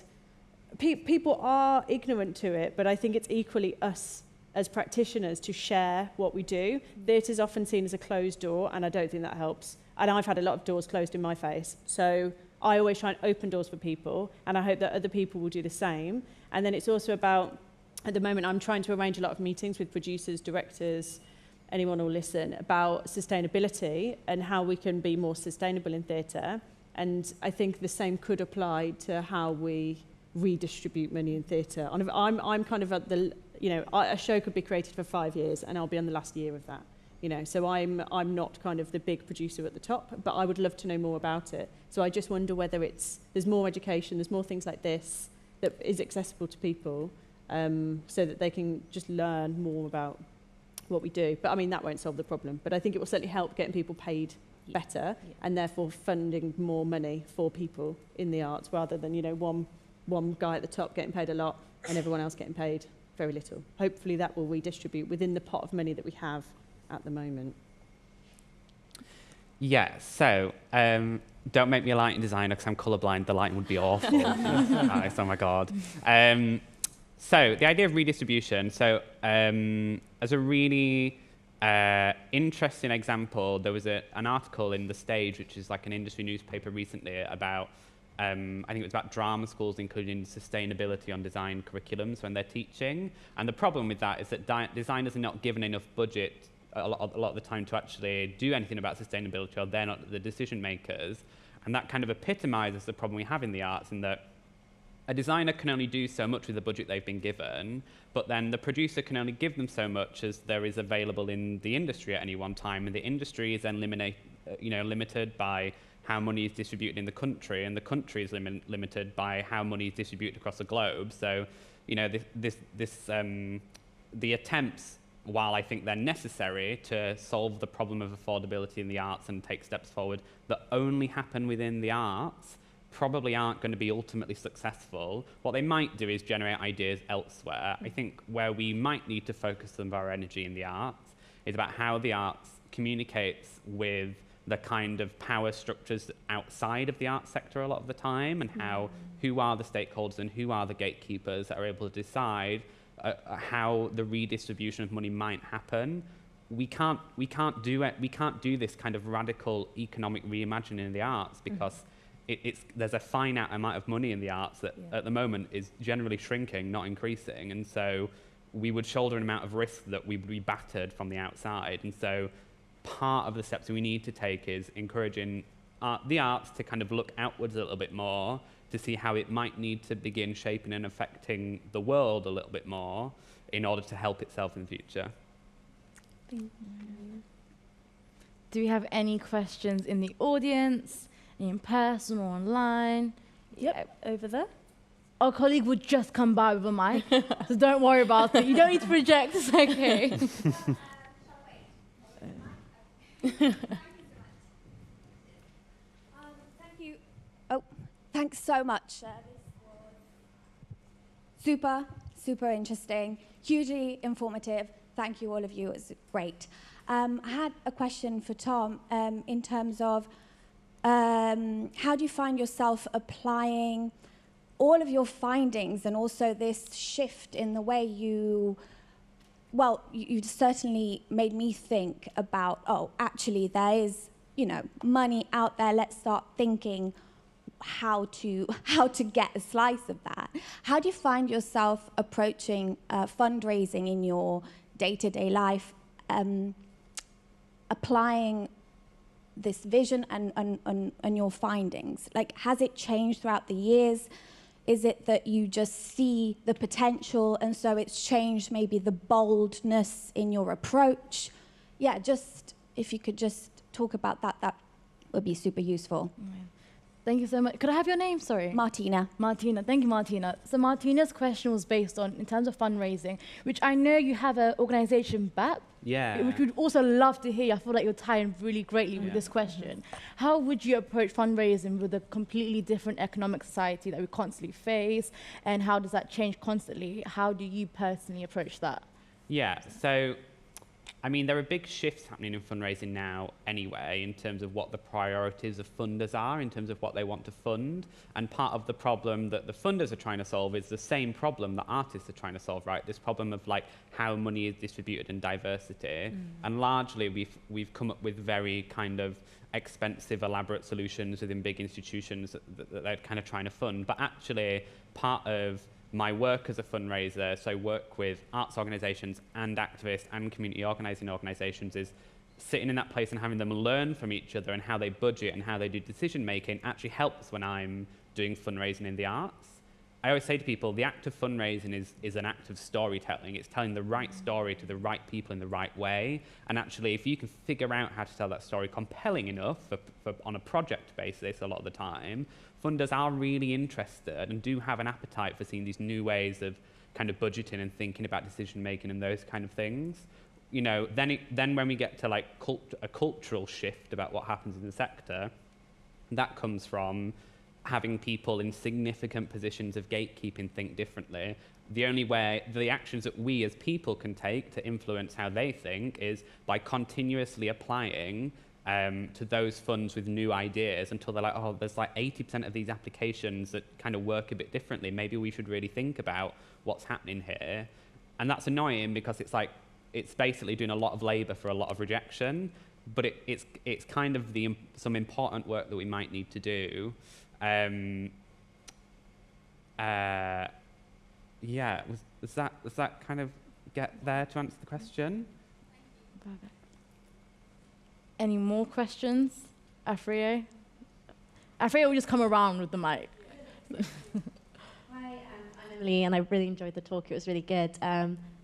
People are ignorant to it, but I think it's equally us as practitioners to share what we do. Theatre is often seen as a closed door, and I don't think that helps. And I've had a lot of doors closed in my face. So I always try and open doors for people, and I hope that other people will do the same. And then it's also about, at the moment, I'm trying to arrange a lot of meetings with producers, directors, anyone will listen, about sustainability and how we can be more sustainable in theatre. And I think the same could apply to how we redistribute money in theatre. I'm kind of at the, you know, a show could be created for 5 years and I'll be on the last year of that, you know. So I'm not kind of the big producer at the top, but I would love to know more about it. So I just wonder whether there's more education, there's more things like this that is accessible to people, so that they can just learn more about what we do. But I mean, that won't solve the problem, but I think it will certainly help getting people paid better, and therefore funding more money for people in the arts, rather than, you know, one guy at the top getting paid a lot and everyone else getting paid very little. Hopefully that will redistribute within the pot of money that we have at the moment. Yeah, so don't make me a lighting designer because I'm colourblind. The lighting would be awful. Oh my God. So the idea of redistribution. So as a really interesting example, there was an article in The Stage, which is like an industry newspaper recently, about I think it was about drama schools including sustainability on design curriculums when they're teaching. And the problem with that is that designers are not given enough budget a lot of the time to actually do anything about sustainability, or they're not the decision makers. And that kind of epitomizes the problem we have in the arts, in that a designer can only do so much with the budget they've been given, but then the producer can only give them so much as there is available in the industry at any one time, and the industry is then limited by how money is distributed in the country, and the country is limited by how money is distributed across the globe. So, the attempts, while I think they're necessary to solve the problem of affordability in the arts and take steps forward that only happen within the arts, probably aren't going to be ultimately successful. What they might do is generate ideas elsewhere. I think where we might need to focus some of our energy in the arts is about how the arts communicates with the kind of power structures outside of the arts sector a lot of the time, and who are the stakeholders and who are the gatekeepers that are able to decide how the redistribution of money might happen. We can't do this kind of radical economic reimagining of the arts, because there's a finite amount of money in the arts that at the moment is generally shrinking, not increasing, and so we would shoulder an amount of risk that we would be battered from the outside. And so part of the steps we need to take is encouraging the arts to kind of look outwards a little bit more, to see how it might need to begin shaping and affecting the world a little bit more in order to help itself in the future. Thank you. Do we have any questions in the audience, in person or online? Yep, over there. Our colleague would just come by with a mic, so don't worry about it. You don't need to project, it's okay. Thank you. Oh, thanks so much. This was super interesting, hugely informative. Thank you, all of you. It was great. I had a question for Tom in terms of how do you find yourself applying all of your findings, and also this shift in the way you certainly made me think about, actually there is, money out there. Let's start thinking how to get a slice of that. How do you find yourself approaching fundraising in your day-to-day life, applying this vision and your findings? Like, has it changed throughout the years? Is it that you just see the potential and so it's changed maybe the boldness in your approach? Yeah, just if you could just talk about that, that would be super useful. Thank you so much. Could I have your name? Sorry. Martina. Martina. Thank you, Martina. So Martina's question was based on, in terms of fundraising, which I know you have an organization, BAP. Yeah. Which we'd also love to hear. I feel like you'll tie in really greatly with this question. How would you approach fundraising with a completely different economic society that we constantly face? And how does that change constantly? How do you personally approach that? Yeah, so I mean, there are big shifts happening in fundraising now anyway, in terms of what the priorities of funders are, in terms of what they want to fund. And part of the problem that the funders are trying to solve is the same problem that artists are trying to solve, right? This problem of like how money is distributed and diversity. And largely we've come up with very kind of expensive, elaborate solutions within big institutions that they're kind of trying to fund. But actually, part of my work as a fundraiser, so I work with arts organisations and activists and community organising organisations, is sitting in that place and having them learn from each other and how they budget and how they do decision making actually helps when I'm doing fundraising in the arts. I always say to people, the act of fundraising is an act of storytelling. It's telling the right story to the right people in the right way. And actually, if you can figure out how to tell that story compelling enough for on a project basis a lot of the time, funders are really interested and do have an appetite for seeing these new ways of kind of budgeting and thinking about decision making and those kind of things. You know, then when we get to like a cultural shift about what happens in the sector, that comes from having people in significant positions of gatekeeping think differently. The only way, the actions that we as people can take to influence how they think is by continuously applying to those funds with new ideas until they're like, oh, there's like 80% of these applications that kind of work a bit differently. Maybe we should really think about what's happening here. And that's annoying because it's like, it's basically doing a lot of labor for a lot of rejection, but it's kind of some important work that we might need to do. Yeah, does that kind of get there to answer the question? Perfect. Any more questions? Afria will just come around with the mic. Hi, I'm Emily, and I really enjoyed the talk. It was really good.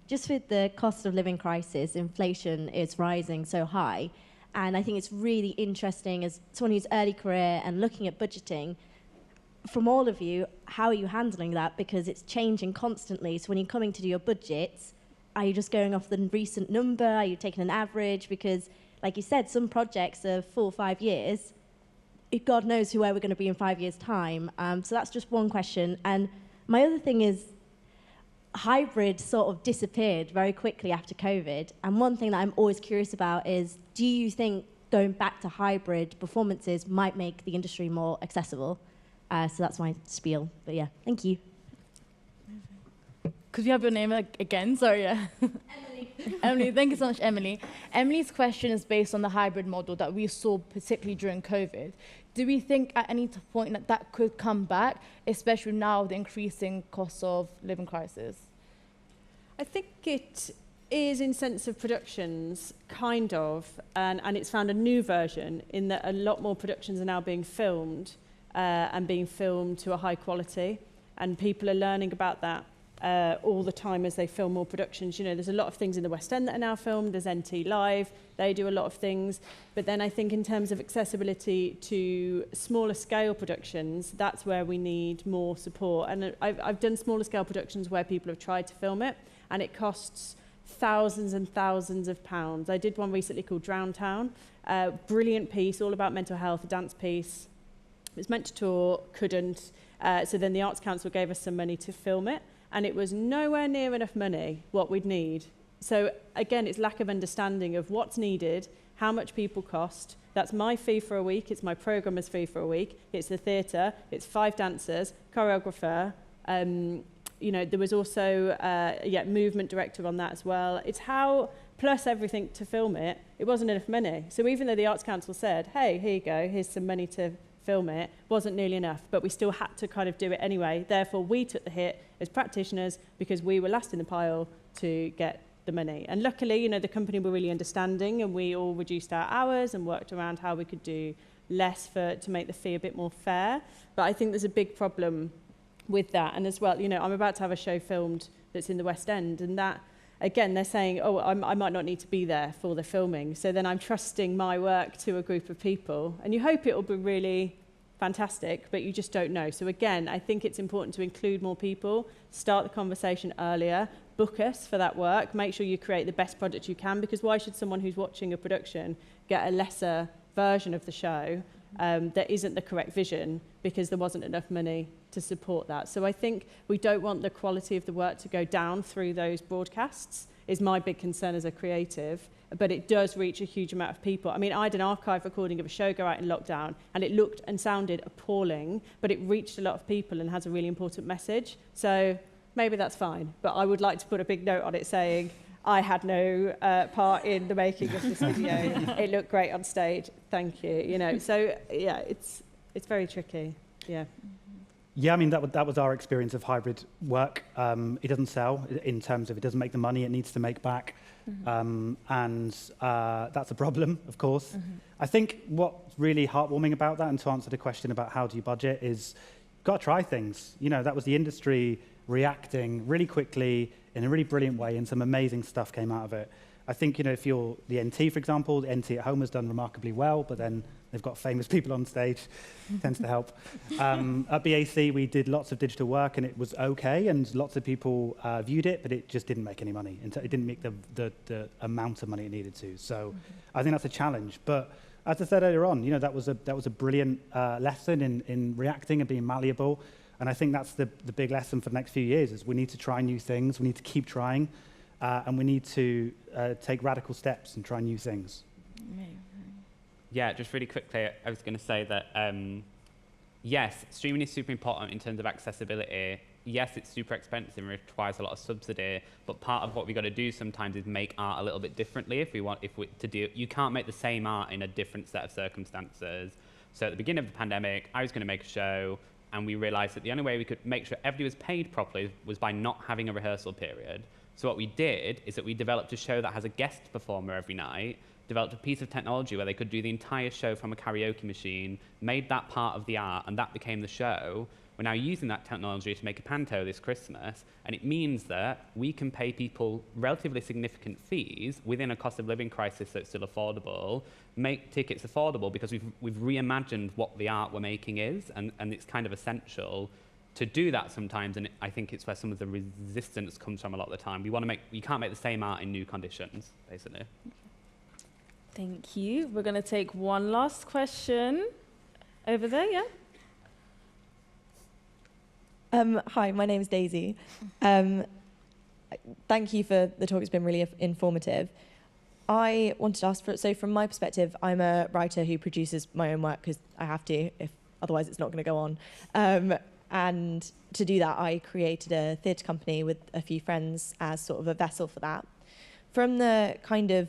Just with the cost of living crisis, inflation is rising so high, and I think it's really interesting as someone who's early career and looking at budgeting, from all of you, how are you handling that? Because it's changing constantly. So when you're coming to do your budgets, are you just going off the recent number? Are you taking an average? Because, like you said, some projects are 4 or 5 years. God knows where we're going to be in 5 years' time. So that's just one question. And my other thing is, hybrid sort of disappeared very quickly after COVID. And one thing that I'm always curious about is, do you think going back to hybrid performances might make the industry more accessible? So that's my spiel. But yeah, thank you. Could you have your name again? Sorry, yeah. Emily. Emily, thank you so much, Emily. Emily's question is based on the hybrid model that we saw particularly during COVID. Do we think at any point that that could come back, especially now with the increasing cost of living crisis? I think it is in sense of productions, kind of, and it's found a new version in that a lot more productions are now being filmed and being filmed to a high quality, and people are learning about that all the time as they film more productions. You know, there's a lot of things in the West End that are now filmed. There's NT Live, they do a lot of things. But then I think in terms of accessibility to smaller scale productions, that's where we need more support. And I've done smaller scale productions where people have tried to film it, and it costs thousands and thousands of pounds. I did one recently called Drown Town, brilliant piece, all about mental health, a dance piece. It was meant to tour, couldn't. So then the Arts Council gave us some money to film it, and it was nowhere near enough money, what we'd need. So again, it's lack of understanding of what's needed, how much people cost. That's my fee for a week, it's my programmer's fee for a week, it's the theatre, it's 5 dancers, choreographer, you know, there was also, movement director on that as well. It's how, plus everything to film it, it wasn't enough money. So even though the Arts Council said, hey, here you go, here's some money to film it, wasn't nearly enough, but we still had to kind of do it anyway. Therefore, we took the hit as practitioners because we were last in the pile to get the money. And luckily, you know, the company were really understanding, and we all reduced our hours and worked around how we could do less to make the fee a bit more fair. But I think there's a big problem with that. And as well, you know, I'm about to have a show filmed that's in the West End, and that, again, they're saying, oh, I might not need to be there for the filming. So then I'm trusting my work to a group of people. And you hope it will be really fantastic, but you just don't know. So again, I think it's important to include more people, start the conversation earlier, book us for that work, make sure you create the best product you can, because why should someone who's watching a production get a lesser version of the show that isn't the correct vision because there wasn't enough money to support that? So I think we don't want the quality of the work to go down through those broadcasts, is my big concern as a creative, but it does reach a huge amount of people. I mean, I had an archive recording of a show go out in lockdown, and it looked and sounded appalling, but it reached a lot of people and has a really important message. So maybe that's fine, but I would like to put a big note on it saying, I had no part in the making of this video. It looked great on stage. Thank you. You know, so yeah, it's very tricky. Yeah. Yeah, I mean, that was our experience of hybrid work. It doesn't sell in terms of it doesn't make the money it needs to make back. And that's a problem, of course. I think what's really heartwarming about that, and to answer the question about how do you budget, is you've got to try things. You know, that was the industry reacting really quickly in a really brilliant way, and some amazing stuff came out of it. I think, you know, if you're the NT, for example, the NT at home has done remarkably well, but then they've got famous people on stage, tends to help. At BAC, we did lots of digital work, and it was okay, and lots of people viewed it, but it just didn't make any money. It didn't make the amount of money it needed to. So I think that's a challenge. But as I said earlier on, you know, that was a brilliant lesson in reacting and being malleable. And I think that's the big lesson for the next few years, is we need to try new things, we need to keep trying, and we need to take radical steps and try new things. Yeah, just really quickly, I was going to say that, yes, streaming is super important in terms of accessibility. Yes, it's super expensive and requires a lot of subsidy, but part of what we've got to do sometimes is make art a little bit differently. You can't make the same art in a different set of circumstances. So at the beginning of the pandemic, I was going to make a show, and we realized that the only way we could make sure everybody was paid properly was by not having a rehearsal period. So what we did is that we developed a show that has a guest performer every night, developed a piece of technology where they could do the entire show from a karaoke machine, made that part of the art, and that became the show. We're now using that technology to make a panto this Christmas, and it means that we can pay people relatively significant fees within a cost of living crisis that's still affordable, make tickets affordable because we've reimagined what the art we're making is, and it's kind of essential to do that sometimes, and I think it's where some of the resistance comes from a lot of the time. You can't make the same art in new conditions, basically. Thank you. We're going to take one last question. Over there, yeah? Hi, my name is Daisy. Thank you for the talk. It's been really informative. I wanted to ask, so from my perspective, I'm a writer who produces my own work because I have to, otherwise it's not going to go on. And to do that, I created a theatre company with a few friends as sort of a vessel for that. From the kind of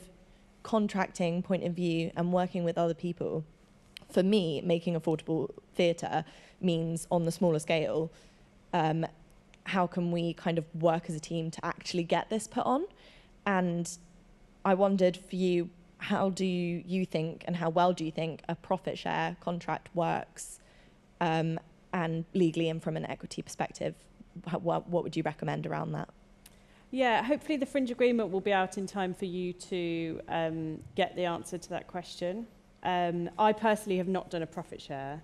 contracting point of view and working with other people, for me, making affordable theatre means on the smaller scale, how can we kind of work as a team to actually get this put on? And I wondered for you, how do you think and how well do you think a profit share contract works, and legally and from an equity perspective? What would you recommend around that? Yeah, hopefully the fringe agreement will be out in time for you to get the answer to that question. I personally have not done a profit share.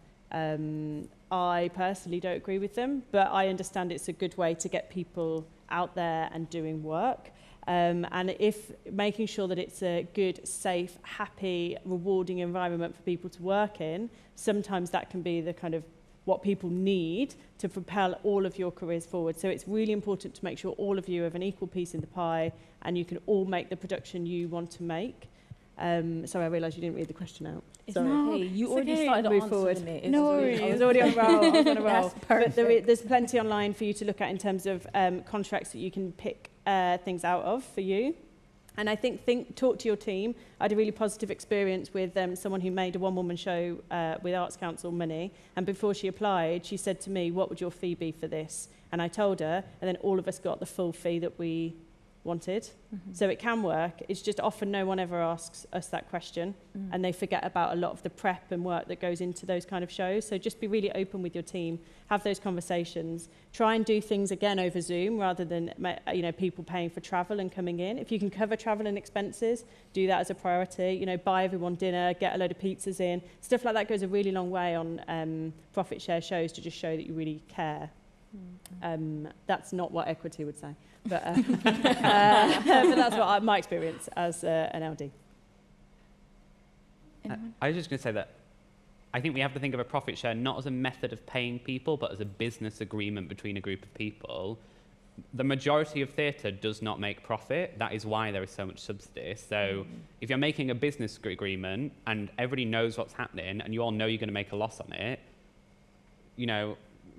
I personally don't agree with them, but I understand it's a good way to get people out there and doing work. And if making sure that it's a good, safe, happy, rewarding environment for people to work in, sometimes that can be the kind of what people need to propel all of your careers forward. So it's really important to make sure all of you have an equal piece in the pie and you can all make the production you want to make. Sorry, I realised you didn't read the question out. It's Sorry. okay. You already started Move answering forward. it. No worries. I was already on a roll. I was on a roll. That's perfect. But there's plenty online for you to look at in terms of contracts that you can pick things out of for you. And I think talk to your team. I had a really positive experience with someone who made a one-woman show with Arts Council money. And before she applied, she said to me, "What would your fee be for this?" And I told her, and then all of us got the full fee that we wanted. Mm-hmm. So it can work. It's just often no one ever asks us that question, and they forget about a lot of the prep and work that goes into those kind of shows. So just be really open with your team, have those conversations, try and do things again over Zoom rather than people paying for travel and coming in. If you can cover travel and expenses, do that as a priority. Buy everyone dinner, get a load of pizzas in. Stuff like that goes a really long way on profit share shows to just show that you really care. That's not what equity would say. But that's what my experience as an LD. I was just going to say that I think we have to think of a profit share not as a method of paying people, but as a business agreement between a group of people. The majority of theatre does not make profit. That is why there is so much subsidy. So if you're making a business agreement and everybody knows what's happening and you all know you're going to make a loss on it,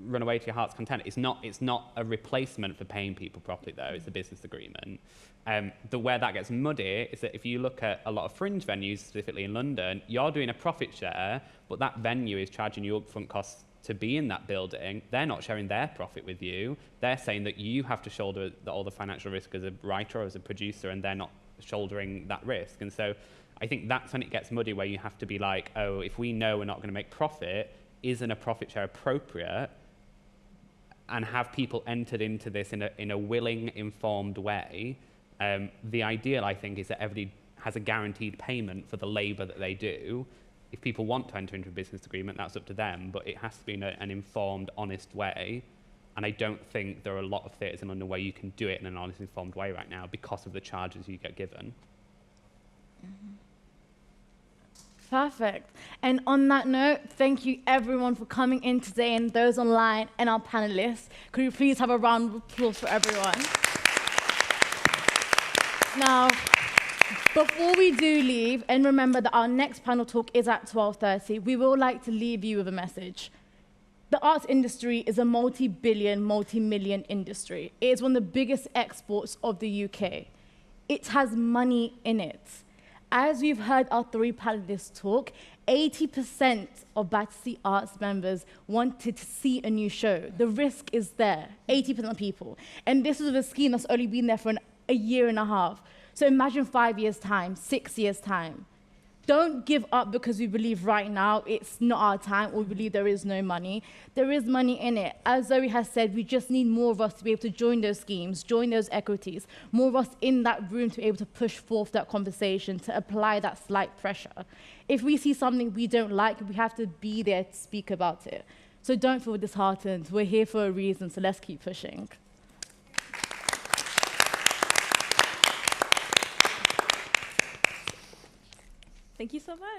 run away to your heart's content. It's not a replacement for paying people properly, though. It's a business agreement. Where that gets muddy is that if you look at a lot of fringe venues, specifically in London, you're doing a profit share, but that venue is charging you upfront costs to be in that building. They're not sharing their profit with you. They're saying that you have to shoulder all the financial risk as a writer or as a producer, and they're not shouldering that risk. And so I think that's when it gets muddy, where you have to be like, oh, if we know we're not going to make profit, isn't a profit share appropriate? And have people entered into this in a willing, informed way. The ideal, I think, is that everybody has a guaranteed payment for the labour that they do. If people want to enter into a business agreement, that's up to them, but it has to be in an informed, honest way. And I don't think there are a lot of theatres in London where you can do it in an honest, informed way right now because of the charges you get given. Perfect. And on that note, thank you everyone for coming in today, and those online and our panelists. Could you please have a round of applause for everyone? Now, before we do leave, and remember that our next panel talk is at 12:30, we will like to leave you with a message. The arts industry is a multi-billion, multi-million industry. It is one of the biggest exports of the UK. It has money in it. As we've heard our three panelists talk, 80% of Battersea Arts members wanted to see a new show. The risk is there, 80% of people. And this is a scheme that's only been there for a year and a half. So imagine 5 years' time, 6 years' time. don't give up because we believe right now it's not our time, or we believe there is no money. There is money in it. As Zoe has said, we just need more of us to be able to join those schemes, join those equities, more of us in that room to be able to push forth that conversation, to apply that slight pressure. If we see something we don't like, we have to be there to speak about it. So don't feel disheartened. We're here for a reason, so let's keep pushing. Thank you so much.